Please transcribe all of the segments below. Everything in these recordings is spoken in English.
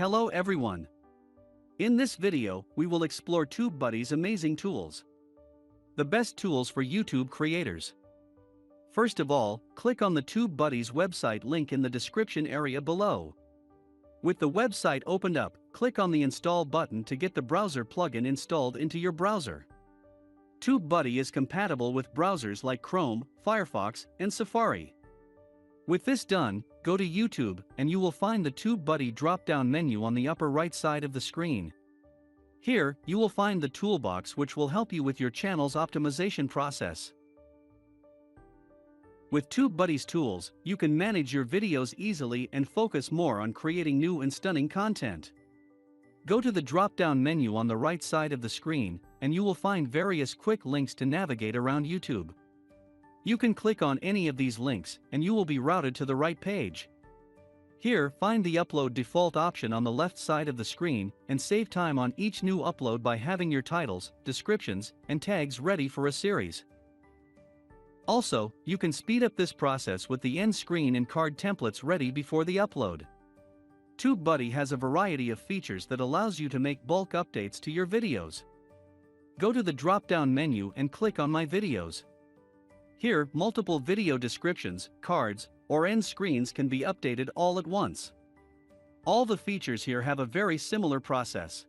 Hello everyone. In this video, we will explore TubeBuddy's amazing tools. The best tools for YouTube creators. First of all, click on the TubeBuddy's website link in the description area below. With the website opened up, click on the Install button to get the browser plugin installed into your browser. TubeBuddy is compatible with browsers like Chrome, Firefox, and Safari. With this done, go to YouTube and you will find the TubeBuddy drop-down menu on the upper right side of the screen. Here, you will find the toolbox which will help you with your channel's optimization process. With TubeBuddy's tools, you can manage your videos easily and focus more on creating new and stunning content. Go to the drop-down menu on the right side of the screen, and you will find various quick links to navigate around YouTube. You can click on any of these links, and you will be routed to the right page. Here, find the Upload Default option on the left side of the screen, and save time on each new upload by having your titles, descriptions, and tags ready for a series. Also, you can speed up this process with the end screen and card templates ready before the upload. TubeBuddy has a variety of features that allows you to make bulk updates to your videos. Go to the drop-down menu and click on My Videos. Here, multiple video descriptions, cards, or end screens can be updated all at once. All the features here have a very similar process.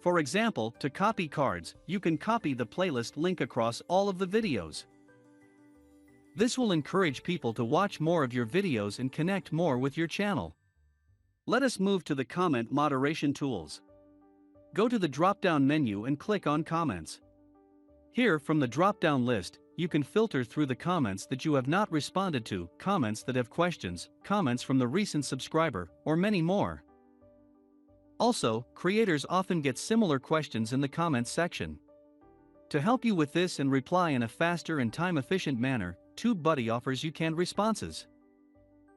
For example, to copy cards, you can copy the playlist link across all of the videos. This will encourage people to watch more of your videos and connect more with your channel. Let us move to the comment moderation tools. Go to the drop-down menu and click on Comments. Here, from the drop-down list, you can filter through the comments that you have not responded to, comments that have questions, comments from the recent subscriber, or many more. Also, creators often get similar questions in the comments section. To help you with this and reply in a faster and time-efficient manner, TubeBuddy offers you canned responses.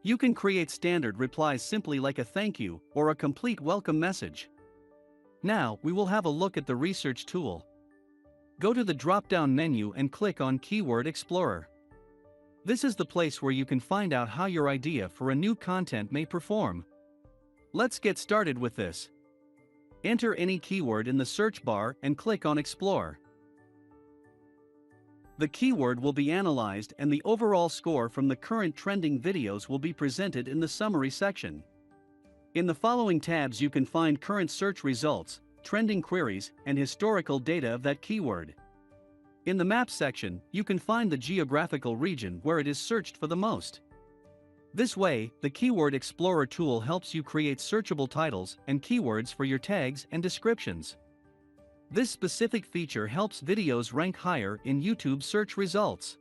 You can create standard replies simply like a thank you or a complete welcome message. Now, we will have a look at the research tool. Go to the drop-down menu and click on Keyword Explorer. This is the place where you can find out how your idea for a new content may perform. Let's get started with this. Enter any keyword in the search bar and click on Explore. The keyword will be analyzed and the overall score from the current trending videos will be presented in the summary section. In the following tabs you can find current search results, trending queries, and historical data of that keyword. In the Maps section, you can find the geographical region where it is searched for the most. This way, the Keyword Explorer tool helps you create searchable titles and keywords for your tags and descriptions. This specific feature helps videos rank higher in YouTube search results.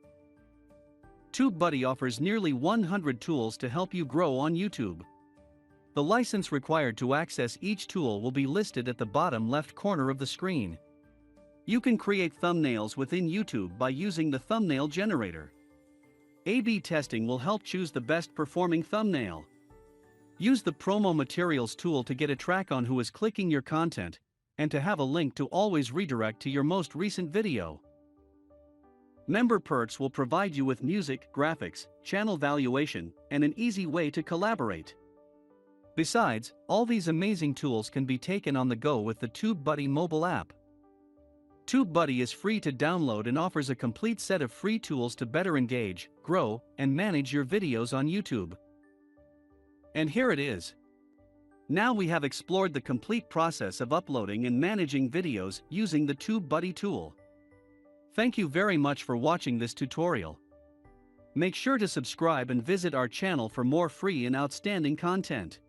TubeBuddy offers nearly 100 tools to help you grow on YouTube. The license required to access each tool will be listed at the bottom left corner of the screen. You can create thumbnails within YouTube by using the thumbnail generator. A/B testing will help choose the best performing thumbnail. Use the promo materials tool to get a track on who is clicking your content, and to have a link to always redirect to your most recent video. Member perks will provide you with music, graphics, channel valuation, and an easy way to collaborate. Besides, all these amazing tools can be taken on the go with the TubeBuddy mobile app. TubeBuddy is free to download and offers a complete set of free tools to better engage, grow, and manage your videos on YouTube. And here it is. Now we have explored the complete process of uploading and managing videos using the TubeBuddy tool. Thank you very much for watching this tutorial. Make sure to subscribe and visit our channel for more free and outstanding content.